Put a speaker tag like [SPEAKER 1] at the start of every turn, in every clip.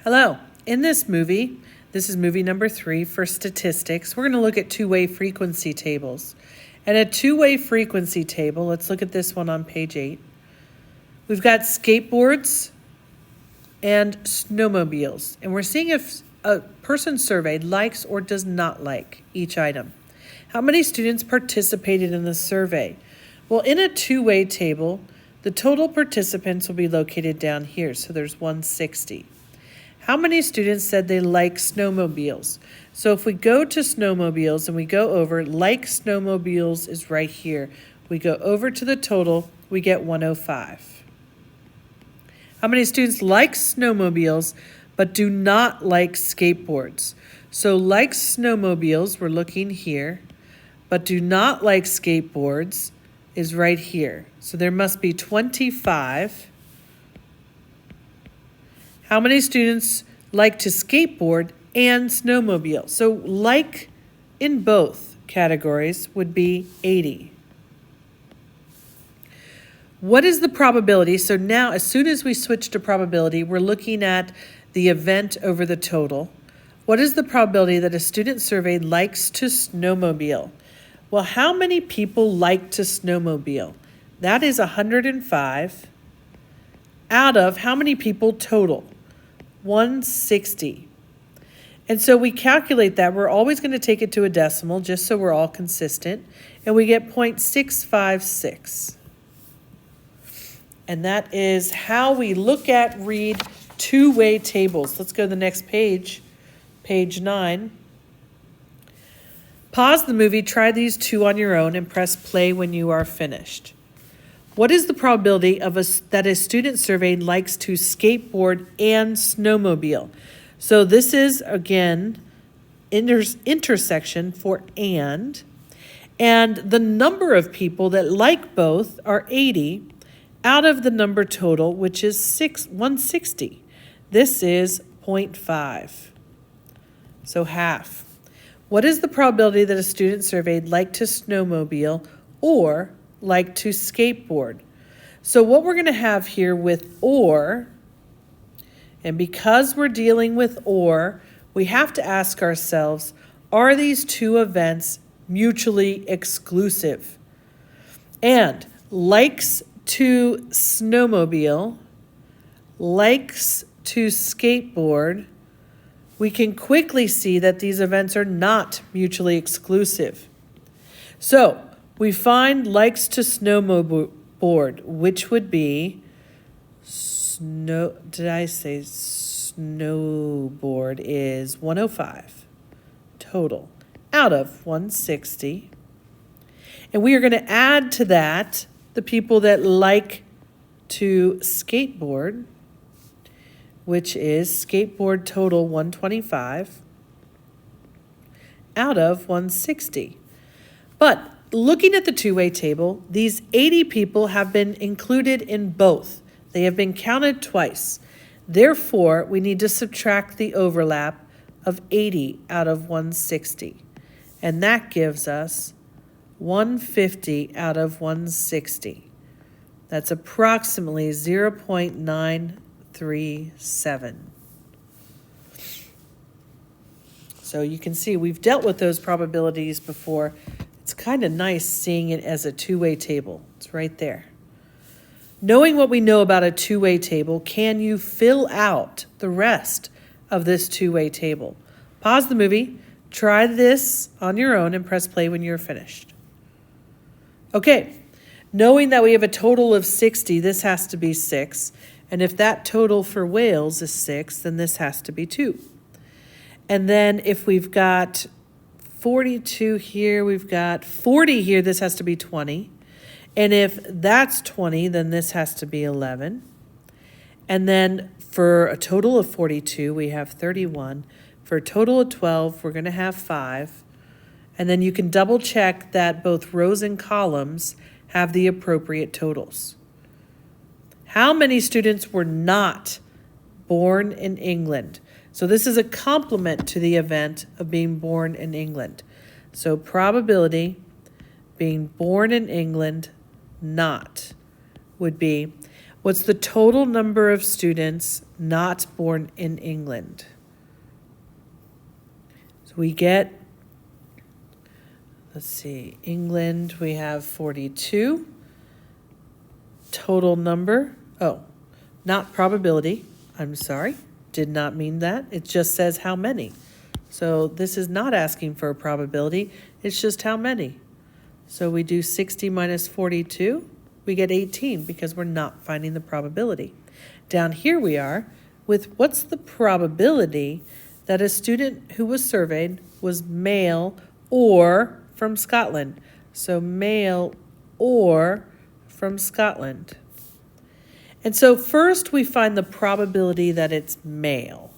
[SPEAKER 1] Hello. In this movie, this is movie number 3 for statistics. We're going to look at two-way frequency tables. And a two-way frequency table, let's look at this one on page 8. We've got skateboards and snowmobiles. And we're seeing if a person surveyed likes or does not like each item. How many students participated in the survey? Well, in a two-way table, the total participants will be located down here. So there's 160. How many students said they like snowmobiles? So if we go to snowmobiles and we go over, like snowmobiles is right here. We go over to the total, we get 105. How many students like snowmobiles but do not like skateboards? So like snowmobiles, we're looking here, but do not like skateboards is right here. So there must be 25. How many students like to skateboard and snowmobile? So like in both categories would be 80. What is the probability? So now as soon as we switch to probability, we're looking at the event over the total. What is the probability that a student surveyed likes to snowmobile? Well, how many people like to snowmobile? That is 105 out of how many people total? 160. And so we calculate that. We're always going to take it to a decimal just so we're all consistent. And we get 0.656. And that is how we look at, read two-way tables. Let's go to the next page, page 9. Pause the movie, try these two on your own, and press play when you are finished. What is the probability that a student surveyed likes to skateboard and snowmobile? So this is, again, intersection for and the number of people that like both are 80 out of the number total, which is 160. This is 0.5, so half. What is the probability that a student surveyed liked to snowmobile or like to skateboard? So what we're going to have here with or, and because we're dealing with or, we have to ask ourselves, are these two events mutually exclusive? And likes to snowmobile, likes to skateboard, we can quickly see that these events are not mutually exclusive. So we find likes to snowboard, which would be snowboard is 105 total out of 160. And we are going to add to that the people that like to skateboard, which is skateboard total 125 out of 160. But looking at the two-way table, these 80 people have been included in both. They have been counted twice. Therefore, we need to subtract the overlap of 80 out of 160. And that gives us 150 out of 160. That's approximately 0.937. So you can see we've dealt with those probabilities before. It's kind of nice seeing it as a two-way table. It's right there. Knowing what we know about a two-way table, can you fill out the rest of this two-way table? Pause the movie, try this on your own, and press play when you're finished. Okay, knowing that we have a total of 60, this has to be 6. And if that total for Wales is 6, then this has to be 2. And then if we've got 42 here, we've got 40 here, this has to be 20. And if that's 20, then this has to be 11. And then for a total of 42, we have 31. For a total of 12, we're going to have 5. And then you can double check that both rows and columns have the appropriate totals. How many students were not born in England? So this is a complement to the event of being born in England. So probability, being born in England, not, would be What's the total number of students not born in England? So we get, let's see, England, we have 42. Total number, not probability, I'm sorry, did not mean that. It just says how many. So this is not asking for a probability, it's just how many. So we do 60 minus 42, we get 18 because we're not finding the probability. Down here we are with what's the probability that a student who was surveyed was male or from Scotland. So male or from Scotland. And so first we find the probability that it's male.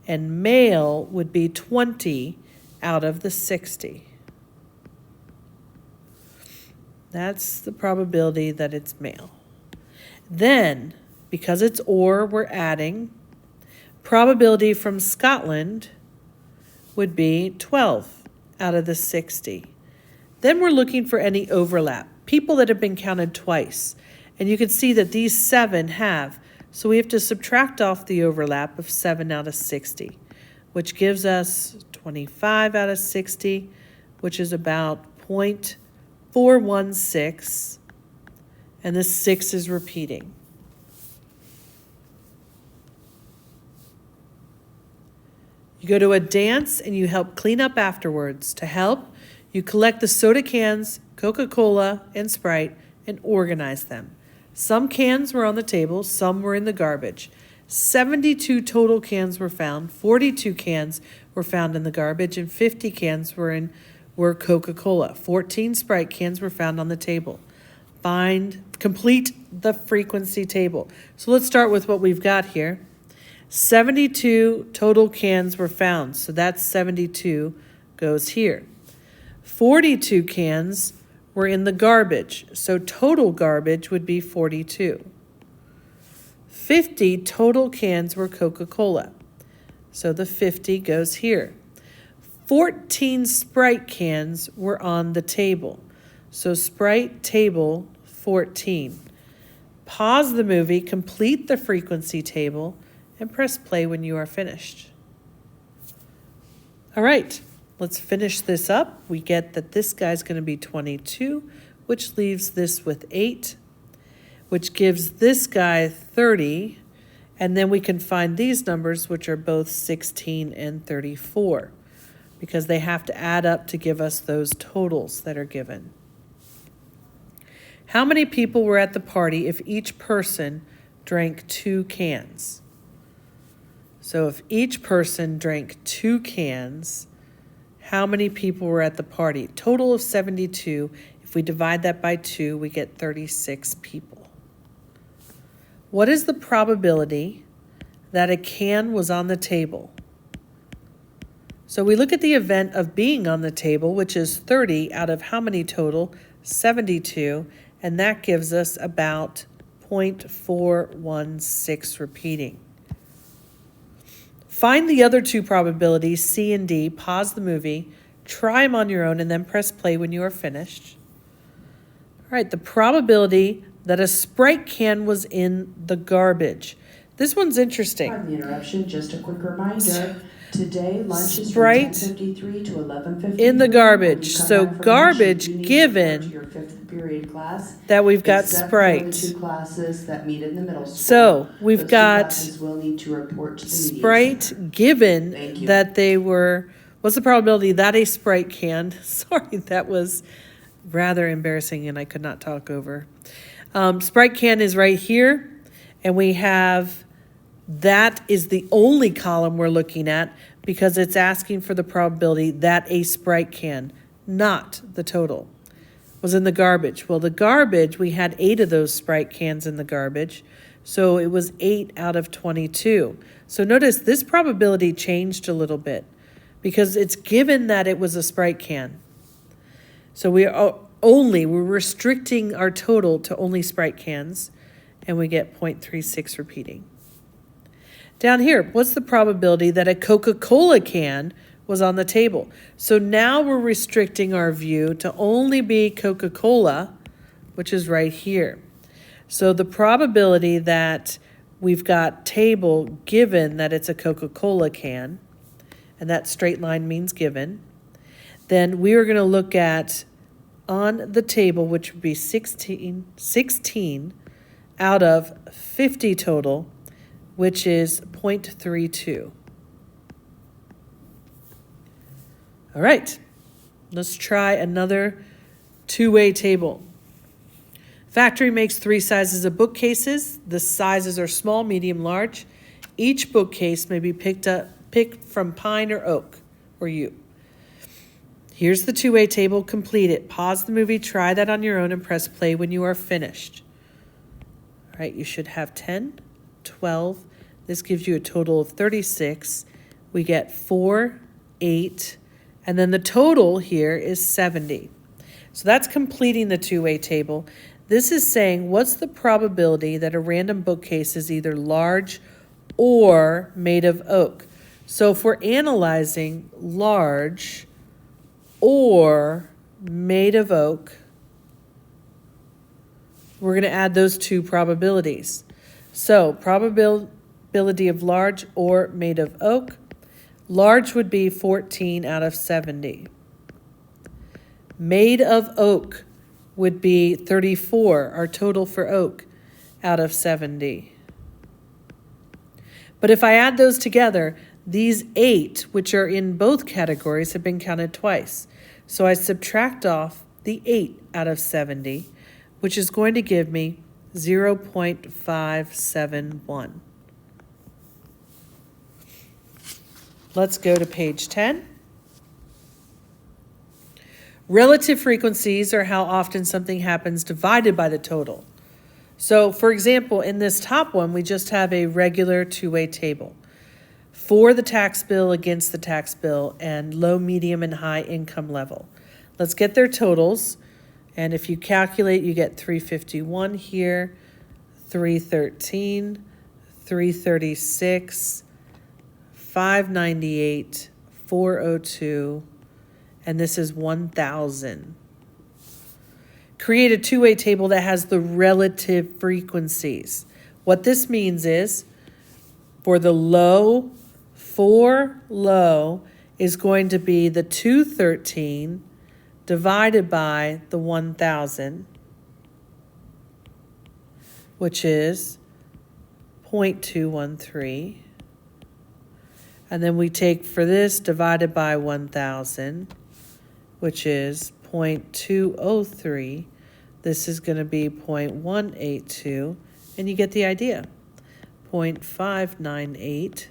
[SPEAKER 1] And male would be 20 out of the 60. That's the probability that it's male. Then, because it's or, we're adding. Probability from Scotland would be 12 out of the 60. Then we're looking for any overlap. People that have been counted twice. And you can see that these 7 have. So we have to subtract off the overlap of 7 out of 60, which gives us 25 out of 60, which is about 0.416. And the 6 is repeating. You go to a dance and you help clean up afterwards. To help, you collect the soda cans, Coca-Cola, and Sprite, and organize them. Some cans were on the table, some were in the garbage. 72 total cans were found, 42 cans were found in the garbage, and 50 cans were Coca-Cola. 14 Sprite cans were found on the table. Complete the frequency table. So let's start with what we've got here. 72 total cans were found, so that's 72 goes here. 42 cans were in the garbage, so total garbage would be 42. 50 total cans were Coca-Cola, so the 50 goes here. 14 Sprite cans were on the table, so Sprite table 14. Pause the movie, complete the frequency table, and press play when you are finished. All right, let's finish this up. We get that this guy's going to be 22, which leaves this with 8, which gives this guy 30, and then we can find these numbers, which are both 16 and 34, because they have to add up to give us those totals that are given. How many people were at the party if each person drank 2 cans? So if each person drank 2 cans, how many people were at the party? Total of 72. If we divide that by 2, we get 36 people. What is the probability that a can was on the table? So we look at the event of being on the table, which is 30 out of how many total? 72, and that gives us about 0.416 repeating. Find the other 2 probabilities, C and D, pause the movie, try them on your own, and then press play when you are finished. All right, the probability that a Sprite can was in the garbage. This one's interesting.
[SPEAKER 2] Pardon the interruption, just a quick reminder. Today, lunch is from
[SPEAKER 1] Sprite
[SPEAKER 2] 10:53 to 11:53.
[SPEAKER 1] in the garbage. So garbage given
[SPEAKER 2] your 5th period class.
[SPEAKER 1] that we've got
[SPEAKER 2] Except for
[SPEAKER 1] Sprite.
[SPEAKER 2] the 2 classes that meet in the middle school.
[SPEAKER 1] So we've
[SPEAKER 2] Those 2
[SPEAKER 1] got
[SPEAKER 2] classes will need to report to the media
[SPEAKER 1] Sprite
[SPEAKER 2] center.
[SPEAKER 1] given
[SPEAKER 2] Thank you.
[SPEAKER 1] that they were, what's the probability that a Sprite can, sorry, that was rather embarrassing and I could not talk over. Sprite can is right here, and we have, that is the only column we're looking at because it's asking for the probability that a Sprite can, not the total, was in the garbage. Well, the garbage, we had 8 of those Sprite cans in the garbage, so it was 8 out of 22. So notice this probability changed a little bit because it's given that it was a Sprite can. So we're restricting our total to only Sprite cans, and we get 0.36 repeating. Down here, what's the probability that a Coca-Cola can was on the table? So now we're restricting our view to only be Coca-Cola, which is right here. So the probability that we've got table given that it's a Coca-Cola can, and that straight line means given, then we are going to look at on the table, which would be 16 out of 50 total, which is 0.32. All right, let's try another two-way table. Factory makes 3 sizes of bookcases. The sizes are small, medium, large. Each bookcase may be picked from pine or oak, or yew. Here's the two-way table. Complete it. Pause the movie, try that on your own, and press play when you are finished. All right, you should have 10, 12. This gives you a total of 36. We get 4, 8, and then the total here is 70. So that's completing the two-way table. This is saying what's the probability that a random bookcase is either large or made of oak. So if we're analyzing large or made of oak, we're going to add those two probabilities. So probability of large or made of oak. Large would be 14 out of 70. Made of oak would be 34, our total for oak, out of 70. But if I add those together, these 8, which are in both categories, have been counted twice. So I subtract off the 8 out of 70, which is going to give me 0.571. Let's go to page 10. Relative frequencies are how often something happens divided by the total. So, for example, in this top one, we just have a regular two-way table for the tax bill, against the tax bill, and low, medium, and high income level. Let's get their totals. And if you calculate, you get 351 here, 313, 336, 598, 402, and this is 1,000. Create a two-way table that has the relative frequencies. What this means is for low is going to be the 213 divided by the 1,000, which is 0.213. And then we take for this divided by 1,000, which is 0.203. This is going to be 0.182, and you get the idea. 0.598.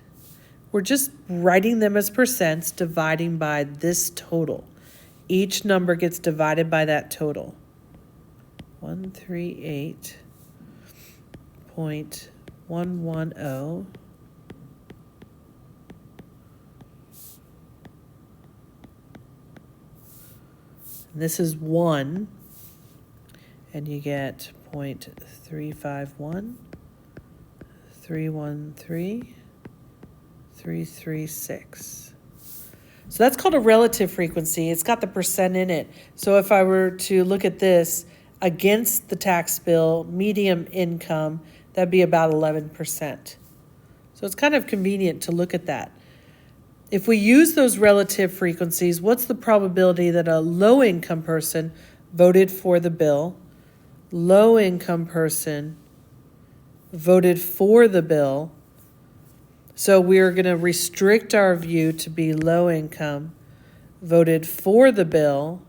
[SPEAKER 1] We're just writing them as percents, dividing by this total. Each number gets divided by that total. 138.110. This is 1, and you get 0.351, 313, 336. So that's called a relative frequency. It's got the percent in it. So if I were to look at this against the tax bill, medium income, that'd be about 11%. So it's kind of convenient to look at that. If we use those relative frequencies, what's the probability that a low-income person voted for the bill, low-income person voted for the bill? So we're going to restrict our view to be low-income, voted for the bill,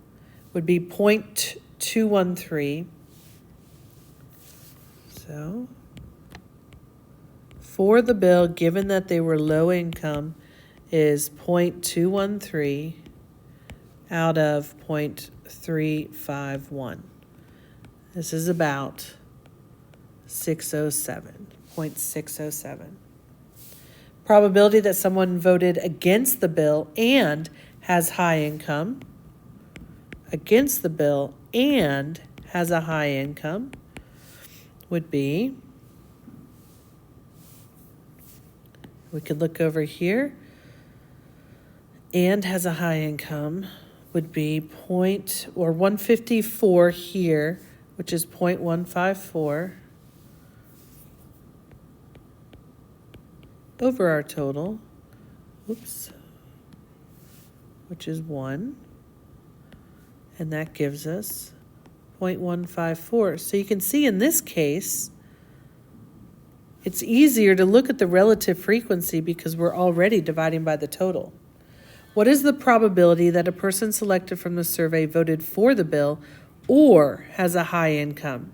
[SPEAKER 1] would be 0.213. So for the bill, given that they were low-income, is 0.213 out of 0.351. This is about 0.607. Probability that someone voted against the bill and has high income, against the bill and has a high income, would be, we could look over here, and has a high income would be 154 here, which is 0.154. over our total, oops, which is 1, and that gives us 0.154. So you can see in this case, it's easier to look at the relative frequency because we're already dividing by the total. What is the probability that a person selected from the survey voted for the bill or has a high income?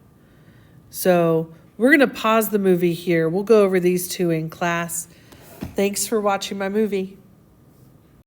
[SPEAKER 1] So we're going to pause the movie here. We'll go over these two in class. Thanks for watching my movie.